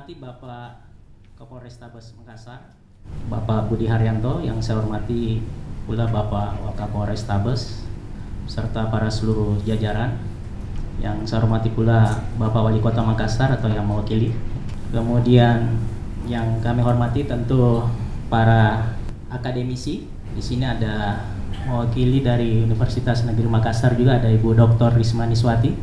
hormati Bapak Kapolrestabes Makassar, Bapak Budi Haryanto, yang saya hormati pula Bapak Wakapolrestabes serta para seluruh jajaran, yang saya hormati pula Bapak Wali Kota Makassar atau yang mewakili. Kemudian yang kami hormati tentu para akademisi. Di sini ada mewakili dari Universitas Negeri Makassar juga, ada Ibu Dr. Risma Niswati.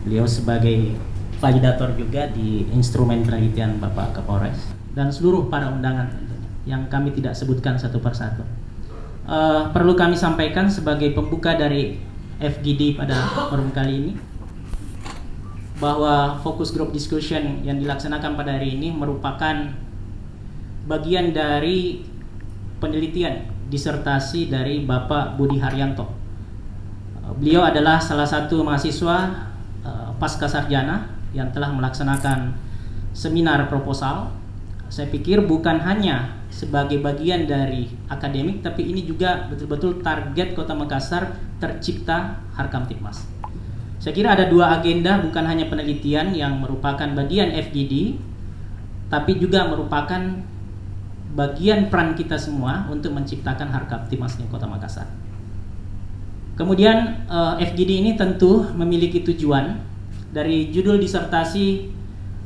Beliau sebagai validator juga di instrumen penelitian Bapak Kapolres, dan seluruh para undangan tentunya yang kami tidak sebutkan satu persatu. Perlu kami sampaikan sebagai pembuka dari FGD pada forum kali ini bahwa focus group discussion yang dilaksanakan pada hari ini merupakan bagian dari penelitian disertasi dari Bapak Budi Haryanto. Beliau adalah salah satu mahasiswa pasca sarjana yang telah melaksanakan seminar proposal. Saya pikir bukan hanya sebagai bagian dari akademik, tapi ini juga betul-betul target Kota Makassar tercipta Harkamtibmas. Saya kira ada dua agenda, bukan hanya penelitian yang merupakan bagian FGD, tapi juga merupakan bagian peran kita semua untuk menciptakan Harkamtibmas di Kota Makassar. Kemudian FGD ini tentu memiliki tujuan. Dari judul disertasi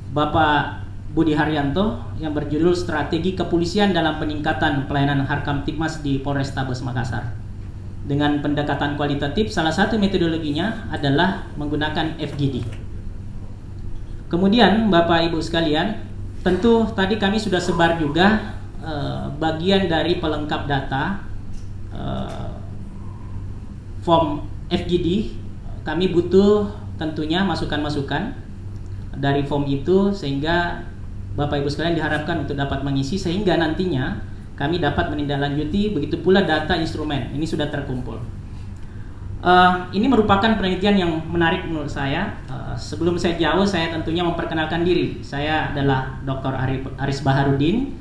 Bapak Budi Haryanto yang berjudul Strategi Kepolisian dalam Peningkatan Pelayanan Harkamtibmas di Polrestabes Makassar. Dengan pendekatan kualitatif, salah satu metodologinya adalah menggunakan FGD. Kemudian Bapak Ibu sekalian, tentu tadi kami sudah sebar juga bagian dari pelengkap data form FGD. Kami butuh tentunya masukan-masukan dari form itu, sehingga Bapak Ibu sekalian diharapkan untuk dapat mengisi sehingga nantinya kami dapat menindaklanjuti. Begitu pula data instrumen ini sudah terkumpul. Ini merupakan penelitian yang menarik menurut saya. Sebelum saya jauh, saya tentunya memperkenalkan diri. Saya adalah Dr. Aris Baharudin,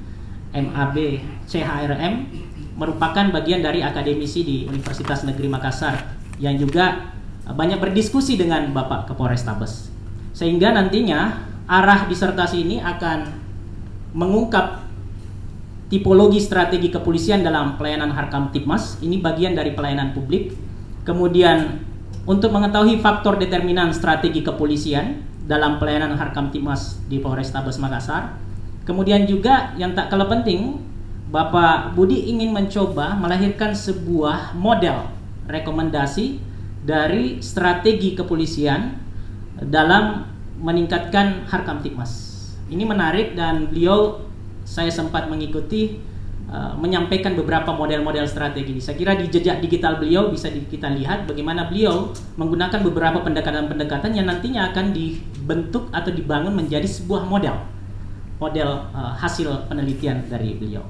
MAB CHRM, merupakan bagian dari akademisi di Universitas Negeri Makassar yang juga banyak berdiskusi dengan Bapak Kapolrestabes, sehingga nantinya arah disertasi ini akan mengungkap tipologi strategi kepolisian dalam pelayanan Harkamtibmas. Ini bagian dari pelayanan publik. Kemudian untuk mengetahui faktor determinan strategi kepolisian dalam pelayanan Harkamtibmas di Polrestabes Makassar. Kemudian juga yang tak kalah penting, Bapak Budi ingin mencoba melahirkan sebuah model rekomendasi dari strategi kepolisian dalam meningkatkan Harkamtibmas. Ini menarik, dan beliau saya sempat mengikuti menyampaikan beberapa model-model strategi. Saya kira di jejak digital beliau bisa kita lihat bagaimana beliau menggunakan beberapa pendekatan-pendekatan yang nantinya akan dibentuk atau dibangun menjadi sebuah model hasil penelitian dari beliau.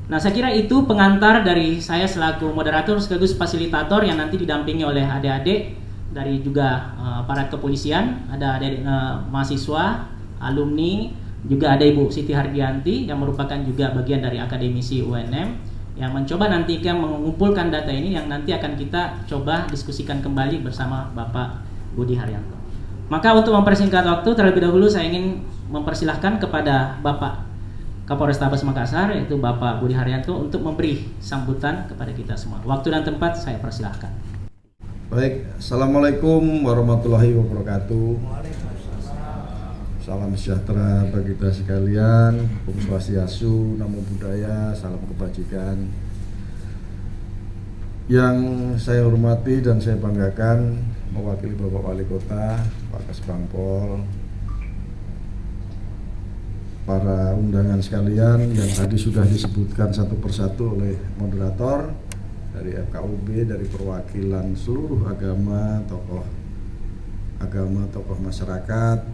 Nah, saya kira itu pengantar dari saya selaku moderator sekaligus fasilitator yang nanti didampingi oleh adik-adik dari juga aparat kepolisian, ada adik mahasiswa, alumni, juga ada Ibu Siti Hardianti yang merupakan juga bagian dari akademisi UNM yang mencoba nanti mengumpulkan data ini yang nanti akan kita coba diskusikan kembali bersama Bapak Budi Haryanto. Maka untuk mempersingkat waktu, terlebih dahulu saya ingin mempersilahkan kepada Bapak Kapolrestabes Makassar, yaitu Bapak Budi Haryanto, untuk memberi sambutan kepada kita semua. Waktu dan tempat saya persilahkan. Baik, Assalamualaikum warahmatullahi wabarakatuh. Salam sejahtera bagi kita sekalian. Om Swastiastu, Namo Buddhaya, salam kebajikan. Yang saya hormati dan saya banggakan mewakili Bapak Wali Kota, Pak Kasbangpol, para undangan sekalian yang tadi sudah disebutkan satu persatu oleh moderator dari FKUB, dari perwakilan seluruh agama, tokoh masyarakat,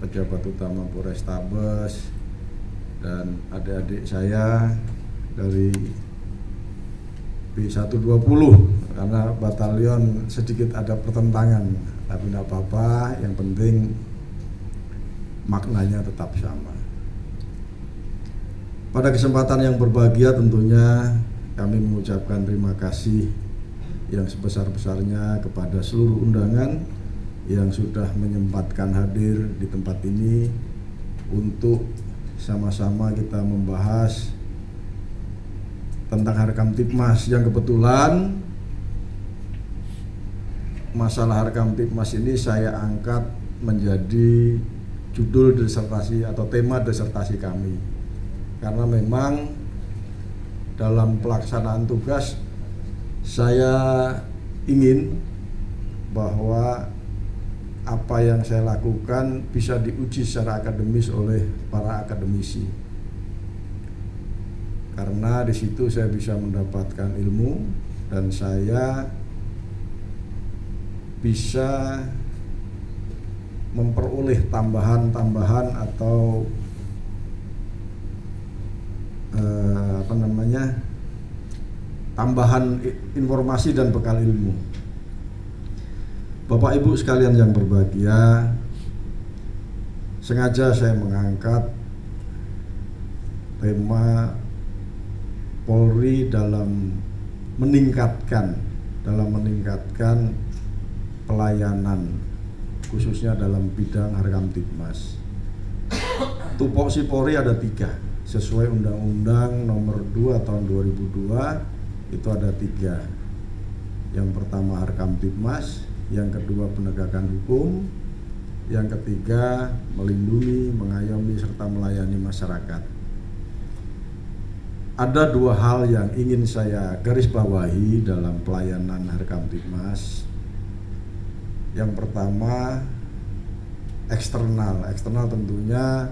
pejabat utama Polrestabes, dan adik-adik saya dari B120, karena batalion sedikit ada pertentangan, tapi tidak apa-apa, yang penting maknanya tetap sama. Pada kesempatan yang berbahagia tentunya kami mengucapkan terima kasih yang sebesar-besarnya kepada seluruh undangan yang sudah menyempatkan hadir di tempat ini untuk sama-sama kita membahas tentang Harkamtibmas yang kebetulan masalah Harkamtibmas ini saya angkat menjadi judul disertasi atau tema disertasi kami, karena memang dalam pelaksanaan tugas saya ingin bahwa apa yang saya lakukan bisa diuji secara akademis oleh para akademisi, karena di situ saya bisa mendapatkan ilmu dan saya bisa memperoleh tambahan-tambahan atau tambahan informasi dan bekal ilmu. Bapak Ibu sekalian yang berbahagia, sengaja saya mengangkat tema Polri dalam meningkatkan pelayanan khususnya dalam bidang Harkamtibmas. Tupoksi Polri ada 3 sesuai Undang-Undang Nomor 2 Tahun 2002, itu ada 3. Yang pertama Harkamtibmas, yang kedua penegakan hukum, yang ketiga melindungi, mengayomi serta melayani masyarakat. Ada 2 hal yang ingin saya garis bawahi dalam pelayanan Harkamtibmas. Yang pertama eksternal tentunya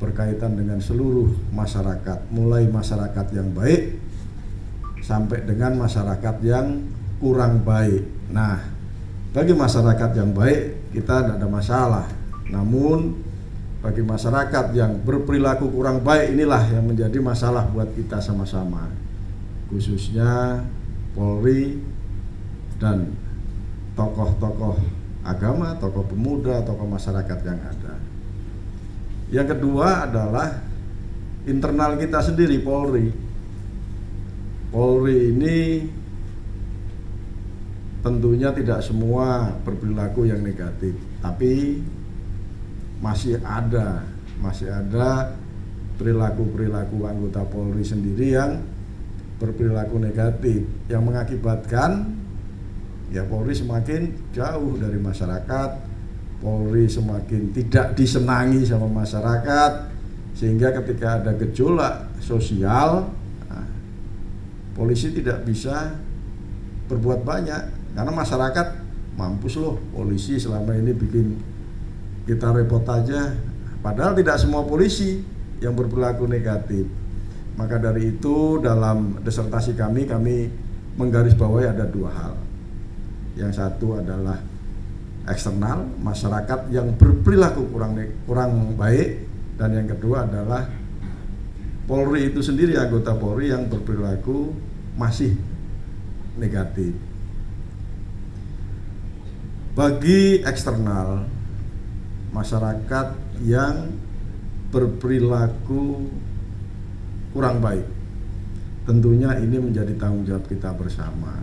berkaitan dengan seluruh masyarakat, mulai masyarakat yang baik sampai dengan masyarakat yang kurang baik. Nah, bagi masyarakat yang baik kita tidak ada masalah, namun bagi masyarakat yang berperilaku kurang baik inilah yang menjadi masalah buat kita sama-sama, khususnya Polri dan tokoh-tokoh agama, tokoh pemuda, tokoh masyarakat yang ada. Yang kedua adalah internal kita sendiri, Polri. Polri ini tentunya tidak semua berperilaku yang negatif, tapi masih ada perilaku anggota Polri sendiri yang berperilaku negatif, yang mengakibatkan ya Polri semakin jauh dari masyarakat, Polri semakin tidak disenangi sama masyarakat, sehingga ketika ada gejolak sosial, polisi tidak bisa berbuat banyak karena masyarakat mampus loh, polisi selama ini bikin kita repot aja, padahal tidak semua polisi yang berperilaku negatif. Maka dari itu dalam disertasi kami menggarisbawahi ada 2 hal. Yang satu adalah eksternal, masyarakat yang berperilaku kurang baik, dan yang kedua adalah Polri itu sendiri, anggota Polri yang berperilaku masih negatif. Bagi eksternal, masyarakat yang berperilaku kurang baik, tentunya ini menjadi tanggung jawab kita bersama,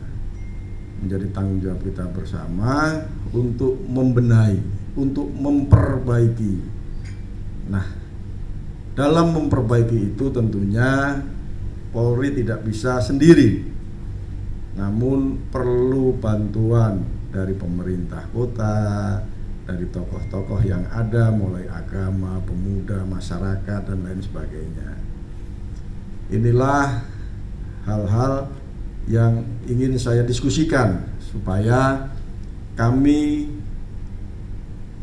untuk membenahi, untuk memperbaiki. Nah, dalam memperbaiki itu tentunya Polri tidak bisa sendiri, namun perlu bantuan dari pemerintah kota, dari tokoh-tokoh yang ada, mulai agama, pemuda, masyarakat, dan lain sebagainya. Inilah hal-hal yang ingin saya diskusikan supaya kami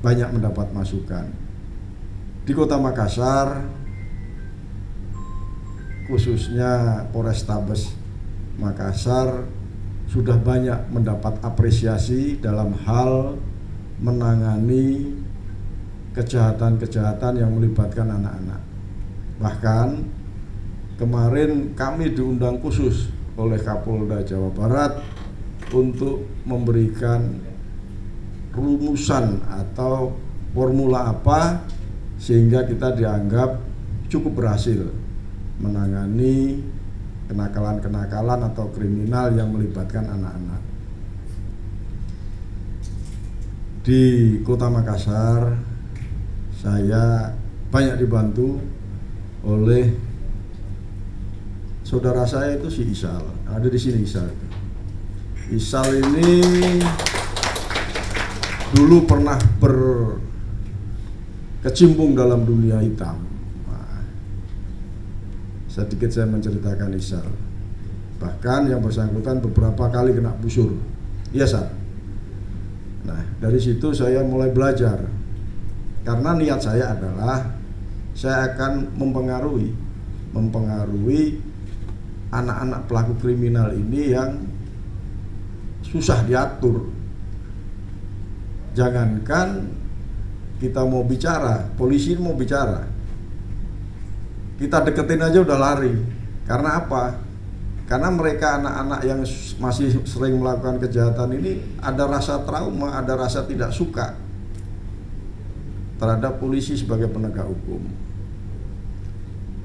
banyak mendapat masukan. Di Kota Makassar, khususnya Polrestabes Makassar, sudah banyak mendapat apresiasi dalam hal menangani kejahatan-kejahatan yang melibatkan anak-anak. Bahkan kemarin kami diundang khusus oleh Kapolda Jawa Barat untuk memberikan rumusan atau formula apa sehingga kita dianggap cukup berhasil menangani kenakalan-kenakalan atau kriminal yang melibatkan anak-anak. Di Kota Makassar, saya banyak dibantu oleh saudara saya itu si Isal. Ada di sini Isal. Isal ini dulu pernah berkecimpung dalam dunia hitam. Nah, sedikit saya menceritakan Isal. Bahkan yang bersangkutan beberapa kali kena busur. Iya, Sal. Nah, dari situ saya mulai belajar. Karena niat saya adalah saya akan mempengaruhi anak-anak pelaku kriminal ini yang susah diatur. Jangankan kita mau bicara, polisi mau bicara, kita deketin aja udah lari. Karena apa? Karena mereka anak-anak yang masih sering melakukan kejahatan ini ada rasa trauma, ada rasa tidak suka terhadap polisi sebagai penegak hukum.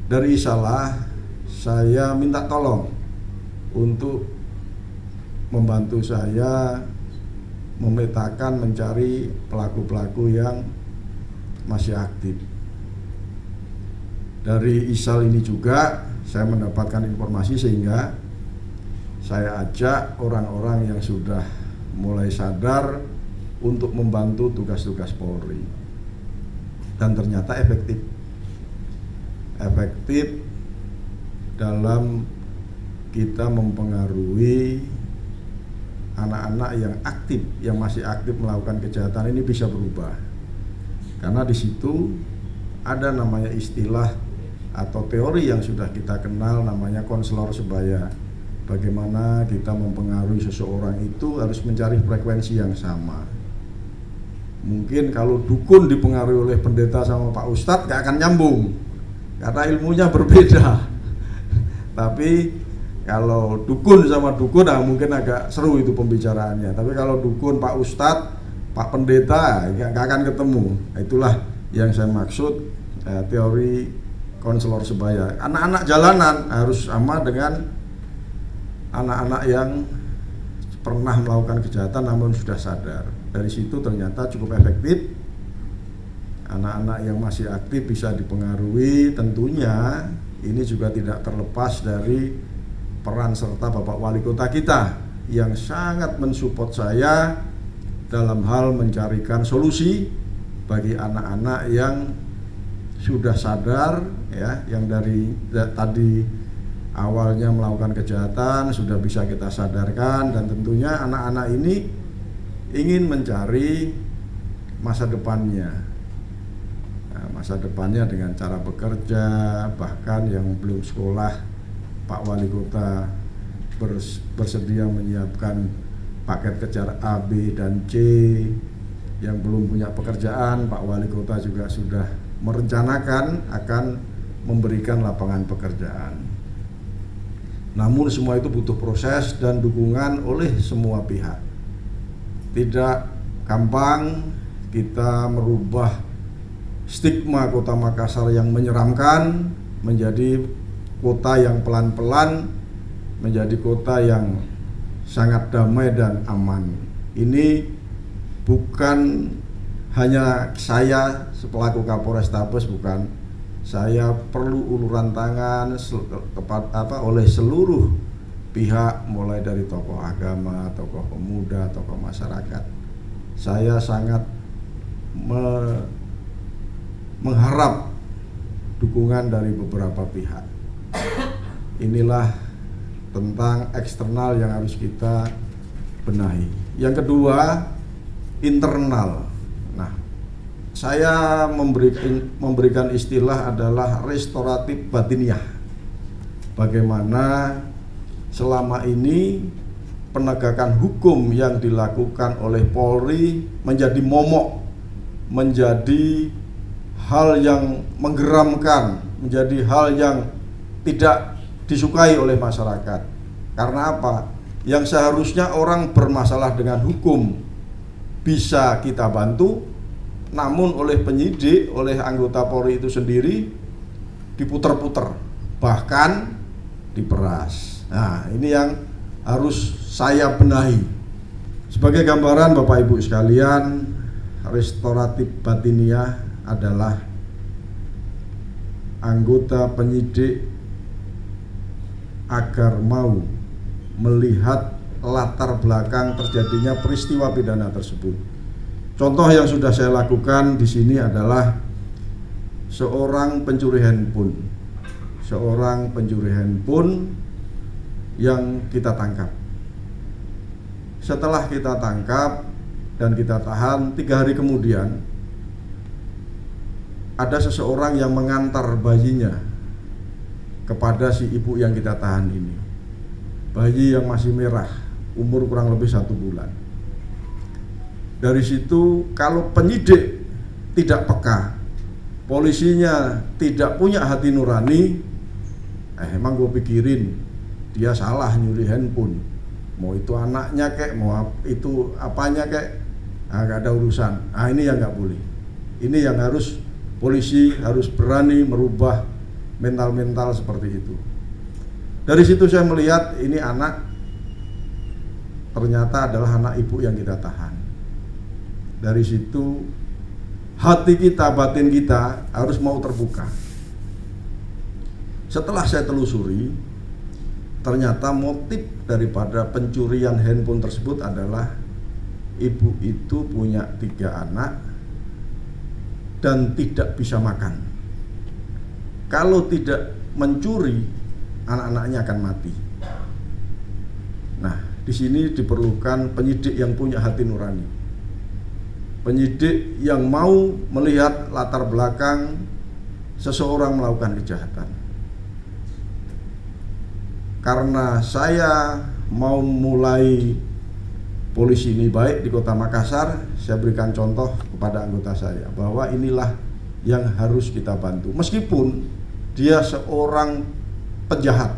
Dari Isalah saya minta tolong untuk membantu saya memetakan, mencari pelaku-pelaku yang masih aktif. Dari Isal ini juga saya mendapatkan informasi sehingga saya ajak orang-orang yang sudah mulai sadar untuk membantu tugas-tugas Polri. Dan ternyata efektif dalam kita mempengaruhi anak-anak yang aktif, yang masih aktif melakukan kejahatan ini bisa berubah. Karena di situ ada namanya istilah atau teori yang sudah kita kenal namanya konselor sebaya. Bagaimana kita mempengaruhi seseorang itu harus mencari frekuensi yang sama. Mungkin kalau dukun dipengaruhi oleh pendeta sama Pak Ustadz gak akan nyambung karena ilmunya berbeda. Tapi kalau dukun sama dukun mungkin agak seru itu pembicaraannya. Tapi kalau dukun, Pak Ustadz, Pak Pendeta gak akan ketemu. Itulah yang saya maksud teori konselor sebaya. Anak-anak jalanan harus sama dengan anak-anak yang pernah melakukan kejahatan namun sudah sadar. Dari situ ternyata cukup efektif. Anak-anak yang masih aktif bisa dipengaruhi. Tentunya ini juga tidak terlepas dari peran serta Bapak Wali Kota kita yang sangat mensupport saya dalam hal mencarikan solusi bagi anak-anak yang sudah sadar ya, yang dari tadi awalnya melakukan kejahatan sudah bisa kita sadarkan. Dan tentunya anak-anak ini ingin mencari masa depannya, masa depannya dengan cara bekerja. Bahkan yang belum sekolah, Pak Wali Kota bersedia menyiapkan paket kejar A, B, dan C. Yang belum punya pekerjaan, Pak Wali Kota juga sudah merencanakan akan memberikan lapangan pekerjaan. Namun semua itu butuh proses dan dukungan oleh semua pihak. Tidak gampang kita merubah stigma Kota Makassar yang menyeramkan menjadi kota yang pelan-pelan menjadi kota yang sangat damai dan aman. Ini bukan hanya saya selaku Kapolrestabes, bukan. Saya perlu uluran tangan oleh seluruh pihak, mulai dari tokoh agama, tokoh pemuda, tokoh masyarakat. Saya sangat mengharap dukungan dari beberapa pihak. Inilah tentang eksternal yang harus kita benahi. Yang kedua, internal. Nah, saya memberikan istilah adalah restoratif batiniah. Bagaimana selama ini penegakan hukum yang dilakukan oleh Polri menjadi momok, menjadi hal yang menggeramkan, menjadi hal yang tidak disukai oleh masyarakat. Karena apa? Yang seharusnya orang bermasalah dengan hukum bisa kita bantu, namun oleh penyidik, oleh anggota Polri itu sendiri diputer-puter, bahkan diperas. Nah, ini yang harus saya benahi. Sebagai gambaran Bapak Ibu sekalian, restoratif batiniah adalah anggota penyidik agar mau melihat latar belakang terjadinya peristiwa pidana tersebut. Contoh yang sudah saya lakukan di sini adalah seorang pencuri handphone yang kita tangkap. Setelah kita tangkap dan kita tahan, 3 hari kemudian ada seseorang yang mengantar bayinya kepada si ibu yang kita tahan ini. Bayi yang masih merah, umur kurang lebih 1 bulan. Dari situ kalau penyidik tidak peka, polisinya tidak punya hati nurani, emang gue pikirin dia salah nyuri handphone. Mau itu anaknya kek, mau itu apanya kek, gak ada urusan. Ini yang gak boleh. Ini yang harus polisi harus berani merubah mental-mental seperti itu. Dari situ saya melihat ini anak ternyata adalah anak ibu yang kita tahan. Dari situ hati kita, batin kita harus mau terbuka. Setelah saya telusuri, ternyata motif daripada pencurian handphone tersebut adalah ibu itu punya 3 anak dan tidak bisa makan. Kalau tidak mencuri, anak-anaknya akan mati. Nah, di sini diperlukan penyidik yang punya hati nurani. Penyidik yang mau melihat latar belakang seseorang melakukan kejahatan. Karena saya mau mulai polisi ini baik di Kota Makassar, saya berikan contoh kepada anggota saya bahwa inilah yang harus kita bantu. Meskipun dia seorang penjahat,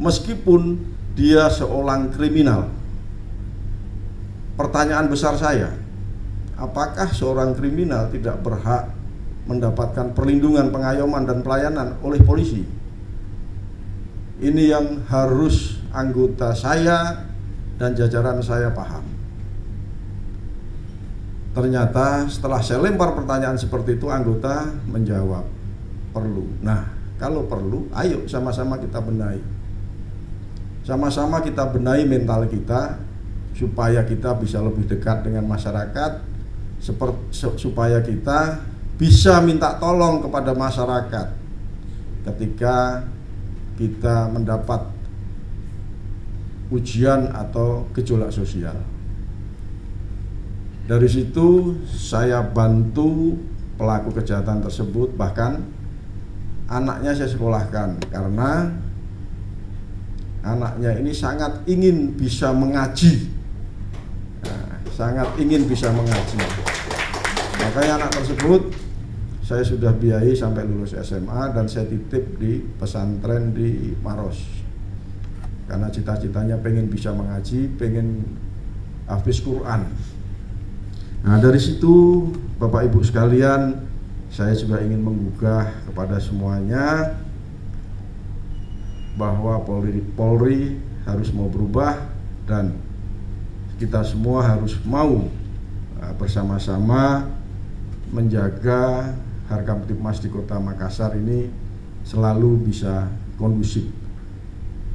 meskipun dia seorang kriminal. Pertanyaan besar saya, apakah seorang kriminal tidak berhak mendapatkan perlindungan, pengayoman, dan pelayanan oleh polisi? Ini yang harus anggota saya dan jajaran saya paham. Ternyata setelah saya lempar pertanyaan seperti itu, anggota menjawab, perlu. Nah, kalau perlu, ayo sama-sama kita benahi. Sama-sama kita benahi mental kita, supaya kita bisa lebih dekat dengan masyarakat, supaya kita bisa minta tolong kepada masyarakat ketika kita mendapat ujian atau gejolak sosial. Dari situ saya bantu pelaku kejahatan tersebut, bahkan anaknya saya sekolahkan karena anaknya ini sangat ingin bisa mengaji. Sangat ingin bisa mengaji. Makanya anak tersebut saya sudah biayai sampai lulus SMA dan saya titip di pesantren di Maros. Karena cita-citanya pengen bisa mengaji, pengen hafiz Quran. Nah, dari situ Bapak Ibu sekalian, saya juga ingin menggugah kepada semuanya bahwa Polri harus mau berubah dan kita semua harus mau bersama-sama menjaga Harkamtibmas di Kota Makassar ini selalu bisa kondusif.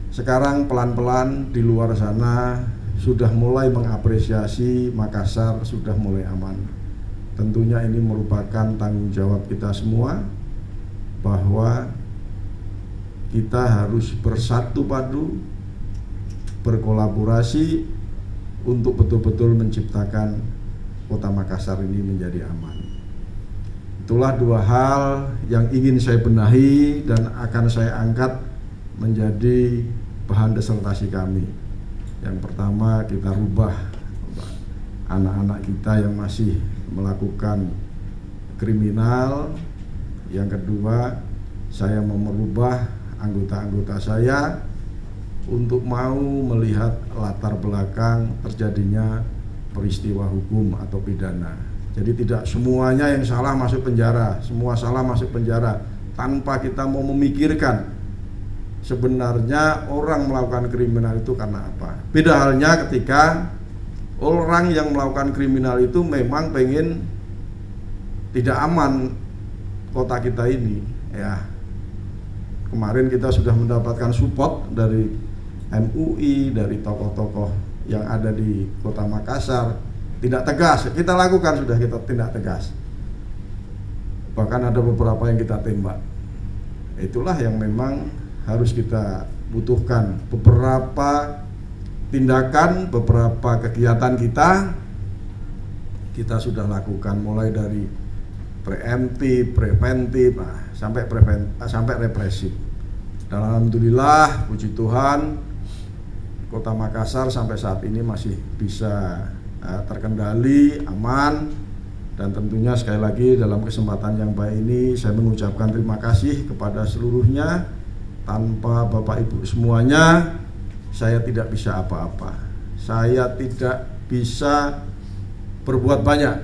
Sekarang pelan-pelan di luar sana sudah mulai mengapresiasi Makassar sudah mulai aman. Tentunya ini merupakan tanggung jawab kita semua bahwa kita harus bersatu padu, berkolaborasi untuk betul-betul menciptakan Kota Makassar ini menjadi aman. Itulah 2 hal yang ingin saya benahi dan akan saya angkat menjadi bahan disertasi kami. Yang pertama, kita rubah anak-anak kita yang masih melakukan kriminal. Yang kedua, saya mau merubah anggota-anggota saya untuk mau melihat latar belakang terjadinya peristiwa hukum atau pidana. Jadi tidak semuanya yang salah masuk penjara, semua salah masuk penjara tanpa kita mau memikirkan sebenarnya orang melakukan kriminal itu karena apa. Beda halnya ketika orang yang melakukan kriminal itu memang pengen tidak aman kota kita ini, ya kemarin kita sudah mendapatkan support dari MUI, dari tokoh-tokoh yang ada di Kota Makassar. Tidak tegas, kita lakukan, sudah kita tindak tegas. Bahkan ada beberapa yang kita tembak. Itulah yang memang harus kita butuhkan. Beberapa tindakan, beberapa kegiatan kita sudah lakukan, mulai dari preemptif, preventif, sampai represif. Dan alhamdulillah, puji Tuhan, Kota Makassar sampai saat ini masih bisa terkendali, aman. Dan tentunya sekali lagi dalam kesempatan yang baik ini saya mengucapkan terima kasih kepada seluruhnya. Tanpa Bapak Ibu semuanya saya tidak bisa apa-apa. Saya tidak bisa berbuat banyak.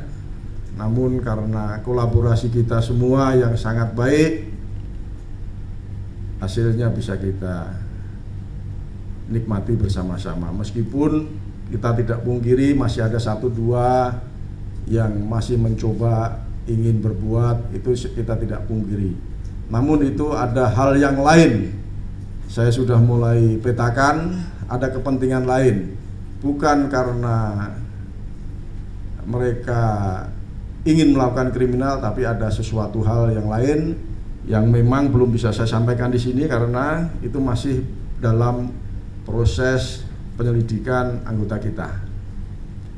Namun karena kolaborasi kita semua yang sangat baik, hasilnya bisa kita nikmati bersama-sama. Meskipun kita tidak pungkiri masih ada 1-2 yang masih mencoba ingin berbuat, itu kita tidak pungkiri. Namun itu ada hal yang lain. Saya sudah mulai petakan, ada kepentingan lain. Bukan karena mereka ingin melakukan kriminal, tapi ada sesuatu hal yang lain yang memang belum bisa saya sampaikan di sini karena itu masih dalam proses penyelidikan anggota kita.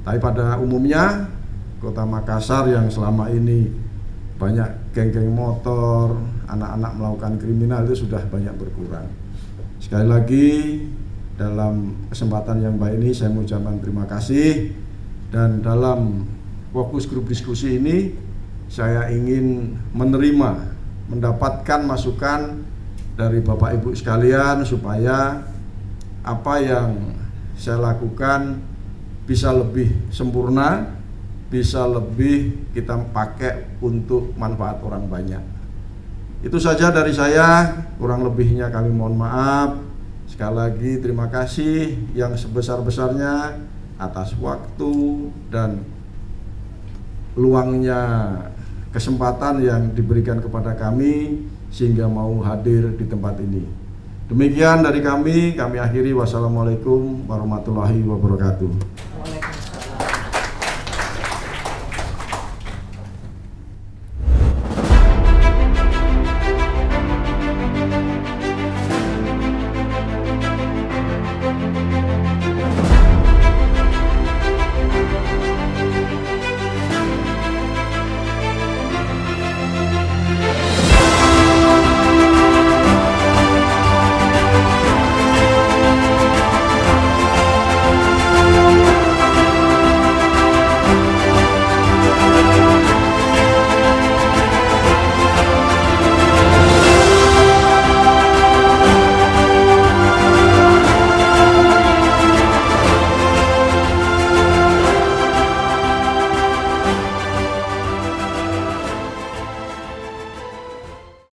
Tapi pada umumnya Kota Makassar yang selama ini banyak geng-geng motor, anak-anak melakukan kriminal itu sudah banyak berkurang. Sekali lagi dalam kesempatan yang baik ini saya mengucapkan terima kasih. Dan dalam fokus grup diskusi ini saya ingin mendapatkan masukan dari Bapak Ibu sekalian supaya apa yang saya lakukan bisa lebih sempurna, bisa lebih kita pakai untuk manfaat orang banyak. Itu saja dari saya, kurang lebihnya kami mohon maaf. Sekali lagi terima kasih yang sebesar-besarnya atas waktu dan luangnya kesempatan yang diberikan kepada kami sehingga mau hadir di tempat ini. Demikian dari kami akhiri. Wassalamualaikum warahmatullahi wabarakatuh.